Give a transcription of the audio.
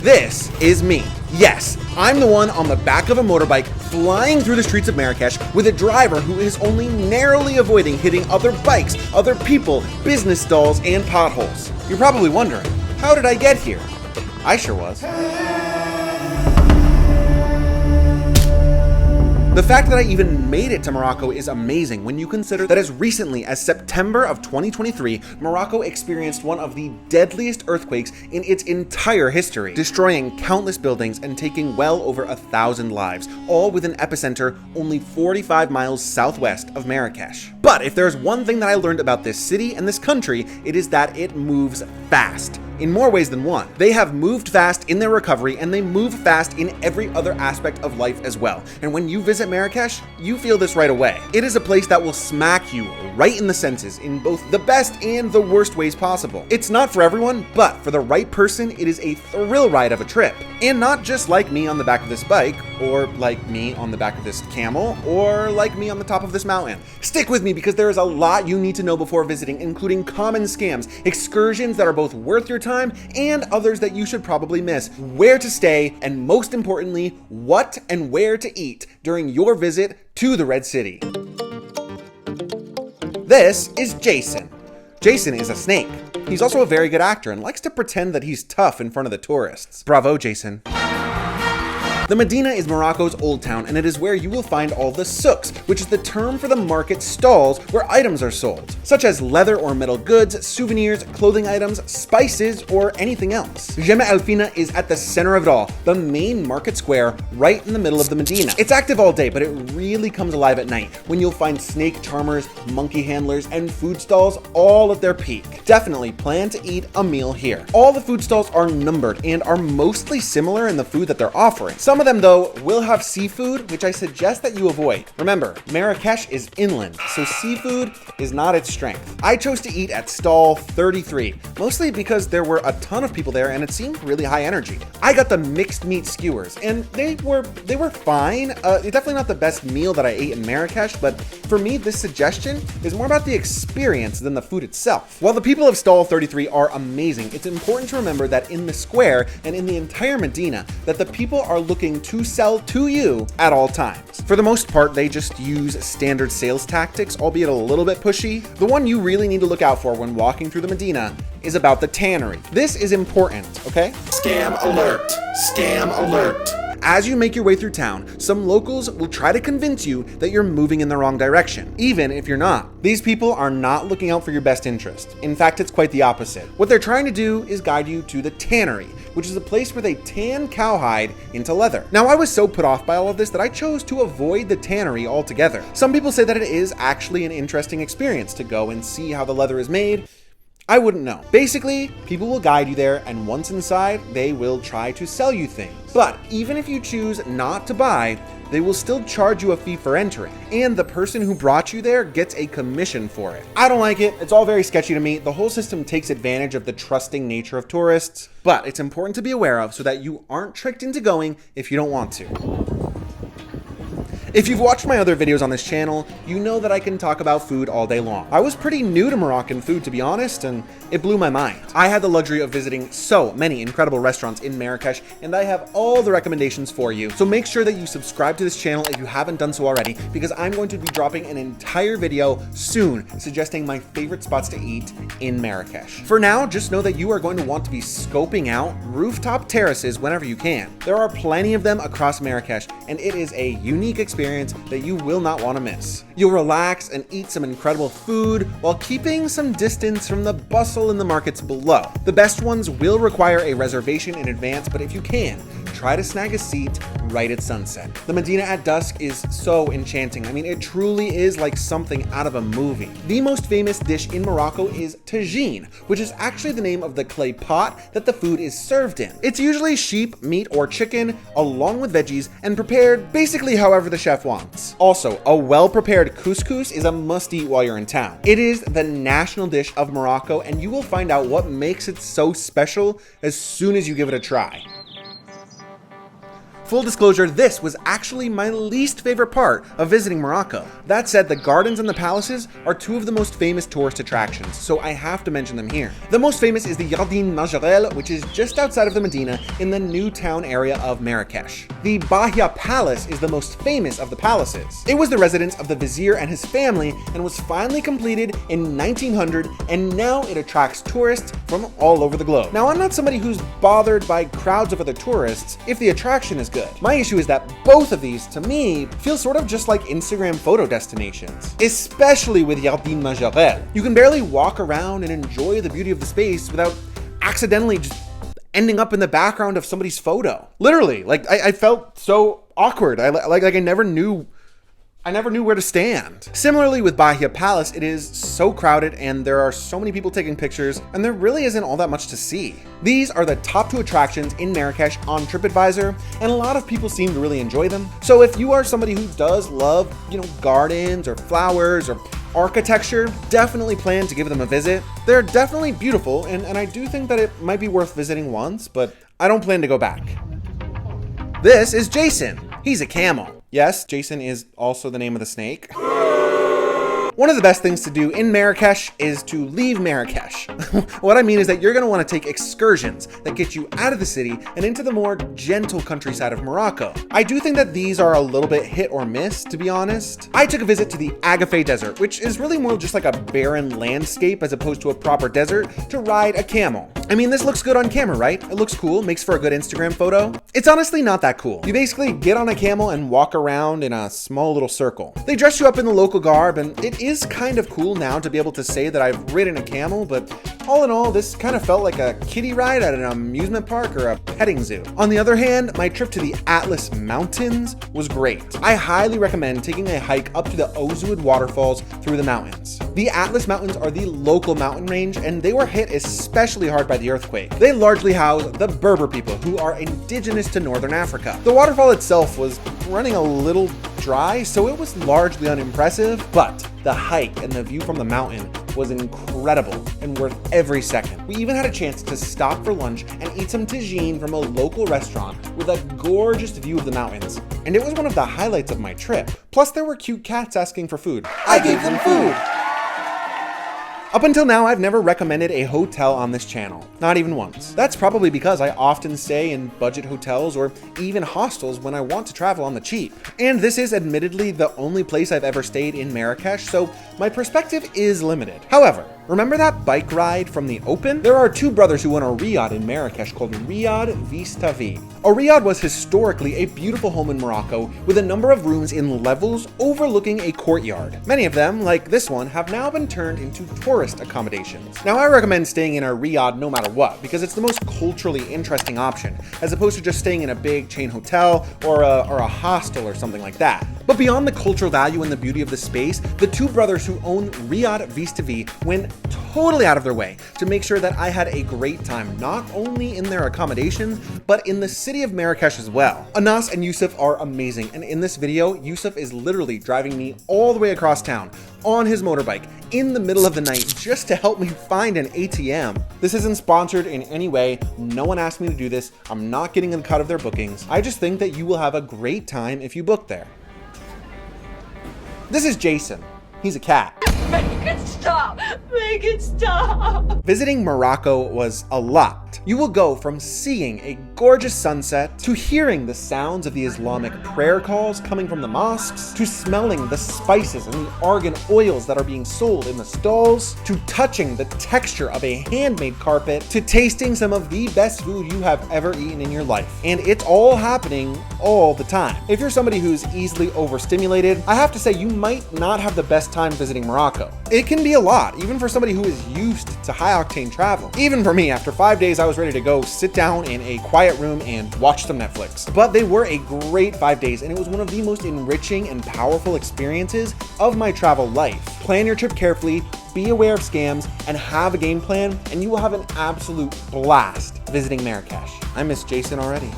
This is me. Yes, I'm the one on the back of a motorbike flying through the streets of Marrakesh with a driver who is only narrowly avoiding hitting other bikes, other people, business stalls, and potholes. You're probably wondering, how did I get here? I sure was. The fact that I even made it to Morocco is amazing when you consider that as recently as September of 2023, Morocco experienced one of the deadliest earthquakes in its entire history, destroying countless buildings and taking well over 1,000 lives, all with an epicenter only 45 miles southwest of Marrakesh. But if there's one thing that I learned about this city and this country, it is that it moves fast. In more ways than one. They have moved fast in their recovery, and they move fast in every other aspect of life as well. And when you visit Marrakesh, you feel this right away. It is a place that will smack you right in the senses in both the best and the worst ways possible. It's not for everyone, but for the right person, it is a thrill ride of a trip. And not just like me on the back of this bike, or like me on the back of this camel, or like me on the top of this mountain. Stick with me because there is a lot you need to know before visiting, including common scams, excursions that are both worth your time, and others that you should probably miss, where to stay, and most importantly, what and where to eat during your visit to the Red City. This is Jason. Jason is a snake. He's also a very good actor and likes to pretend that he's tough in front of the tourists. Bravo, Jason. The Medina is Morocco's old town, and it is where you will find all the souks, which is the term for the market stalls where items are sold, such as leather or metal goods, souvenirs, clothing items, spices, or anything else. Jemaa El Fina is at the center of it all, the main market square right in the middle of the Medina. It's active all day, but it really comes alive at night, when you'll find snake charmers, monkey handlers, and food stalls all at their peak. Definitely plan to eat a meal here. All the food stalls are numbered and are mostly similar in the food that they're offering. Some of them, though, will have seafood, which I suggest that you avoid. Remember, Marrakesh is inland, so seafood is not its strength. I chose to eat at stall 33, mostly because there were a ton of people there and it seemed really high energy. I got the mixed meat skewers, and they were fine. Definitely not the best meal that I ate in Marrakesh, but for me, this suggestion is more about the experience than the food itself. While the people of stall 33 are amazing, it's important to remember that in the square and in the entire Medina, that the people are looking to sell to you at all times. For the most part, they just use standard sales tactics, albeit a little bit pushy. The one you really need to look out for when walking through the Medina is about the tannery. This is important, okay? Scam alert! Scam alert! As you make your way through town, some locals will try to convince you that you're moving in the wrong direction, even if you're not. These people are not looking out for your best interest. In fact, it's quite the opposite. What they're trying to do is guide you to the tannery, which is a place where they tan cowhide into leather. Now, I was so put off by all of this that I chose to avoid the tannery altogether. Some people say that it is actually an interesting experience to go and see how the leather is made. I wouldn't know. Basically, people will guide you there, and once inside, they will try to sell you things. But even if you choose not to buy, they will still charge you a fee for entering, and the person who brought you there gets a commission for it. I don't like it. It's all very sketchy to me. The whole system takes advantage of the trusting nature of tourists, but it's important to be aware of so that you aren't tricked into going if you don't want to. If you've watched my other videos on this channel, you know that I can talk about food all day long. I was pretty new to Moroccan food, to be honest, and it blew my mind. I had the luxury of visiting so many incredible restaurants in Marrakesh, and I have all the recommendations for you. So make sure that you subscribe to this channel if you haven't done so already, because I'm going to be dropping an entire video soon suggesting my favorite spots to eat in Marrakesh. For now, just know that you are going to want to be scoping out rooftop terraces whenever you can. There are plenty of them across Marrakesh, and it is a unique experience that you will not want to miss. You'll relax and eat some incredible food while keeping some distance from the bustle in the markets below. The best ones will require a reservation in advance, but if you can, try to snag a seat right at sunset. The Medina at dusk is so enchanting. I mean, it truly is like something out of a movie. The most famous dish in Morocco is tagine, which is actually the name of the clay pot that the food is served in. It's usually sheep, meat, or chicken, along with veggies, and prepared basically however the chef wants. Also, a well-prepared couscous is a must-eat while you're in town. It is the national dish of Morocco, and you will find out what makes it so special as soon as you give it a try. Full disclosure, this was actually my least favorite part of visiting Morocco. That said, the gardens and the palaces are two of the most famous tourist attractions, so I have to mention them here. The most famous is the Jardin Majorelle, which is just outside of the Medina in the new town area of Marrakesh. The Bahia Palace is the most famous of the palaces. It was the residence of the vizier and his family and was finally completed in 1900, and now it attracts tourists from all over the globe. Now, I'm not somebody who's bothered by crowds of other tourists if the attraction is good. My issue is that both of these, to me, feel sort of just like Instagram photo destinations, especially with Jardin Majorelle. You can barely walk around and enjoy the beauty of the space without accidentally just ending up in the background of somebody's photo. Literally, like I felt so awkward. I never knew where to stand. Similarly with Bahia Palace, it is so crowded and there are so many people taking pictures and there really isn't all that much to see. These are the top 2 attractions in Marrakesh on TripAdvisor, and a lot of people seem to really enjoy them. So if you are somebody who does love, gardens or flowers or architecture, definitely plan to give them a visit. They're definitely beautiful, and I do think that it might be worth visiting once, but I don't plan to go back. This is Jason. He's a camel. Yes, Jason is also the name of the snake. One of the best things to do in Marrakesh is to leave Marrakesh. What I mean is that you're going to want to take excursions that get you out of the city and into the more gentle countryside of Morocco. I do think that these are a little bit hit or miss, to be honest. I took a visit to the Agafay Desert, which is really more just like a barren landscape as opposed to a proper desert, to ride a camel. I mean, this looks good on camera, right? It looks cool, makes for a good Instagram photo. It's honestly not that cool. You basically get on a camel and walk around in a small little circle. They dress you up in the local garb, and it is kind of cool now to be able to say that I've ridden a camel, but all in all, this kind of felt like a kiddie ride at an amusement park or a petting zoo. On the other hand, my trip to the Atlas Mountains was great. I highly recommend taking a hike up to the Ouzoued waterfalls through the mountains. The Atlas Mountains are the local mountain range, and they were hit especially hard by the earthquake. They largely house the Berber people, who are indigenous to northern Africa. The waterfall itself was running a little dry, so it was largely unimpressive, but the hike and the view from the mountain was incredible and worth every second. We even had a chance to stop for lunch and eat some tagine from a local restaurant with a gorgeous view of the mountains, and it was one of the highlights of my trip. Plus, there were cute cats asking for food. I gave them food! Up until now, I've never recommended a hotel on this channel, not even once. That's probably because I often stay in budget hotels or even hostels when I want to travel on the cheap. And this is admittedly the only place I've ever stayed in Marrakesh, so my perspective is limited. However, remember that bike ride from the Open? There are 2 brothers who own a riad in Marrakesh called Riad Vista V. A riad was historically a beautiful home in Morocco with a number of rooms in levels overlooking a courtyard. Many of them, like this one, have now been turned into tourist accommodations. Now, I recommend staying in a riad no matter what, because it's the most culturally interesting option, as opposed to just staying in a big chain hotel or a hostel or something like that. But beyond the cultural value and the beauty of the space, the 2 brothers who own Riad Vista V went totally out of their way to make sure that I had a great time, not only in their accommodations, but in the city of Marrakesh as well. Anas and Yusuf are amazing, and in this video, Yusuf is literally driving me all the way across town on his motorbike in the middle of the night just to help me find an ATM. This isn't sponsored in any way. No one asked me to do this. I'm not getting a cut of their bookings. I just think that you will have a great time if you book there. This is Jason. He's a cat. Make it stop! Make it stop! Visiting Morocco was a lot. You will go from seeing a gorgeous sunset, to hearing the sounds of the Islamic prayer calls coming from the mosques, to smelling the spices and the argan oils that are being sold in the stalls, to touching the texture of a handmade carpet, to tasting some of the best food you have ever eaten in your life. And it's all happening all the time. If you're somebody who's easily overstimulated, I have to say you might not have the best time visiting Morocco. It can be a lot, even for somebody who is used to high-octane travel. Even for me, after 5 days, I was ready to go sit down in a quiet room and watch some Netflix. But they were a great 5 days, and it was one of the most enriching and powerful experiences of my travel life. Plan your trip carefully, be aware of scams, and have a game plan, and you will have an absolute blast visiting Marrakesh. I miss Jason already.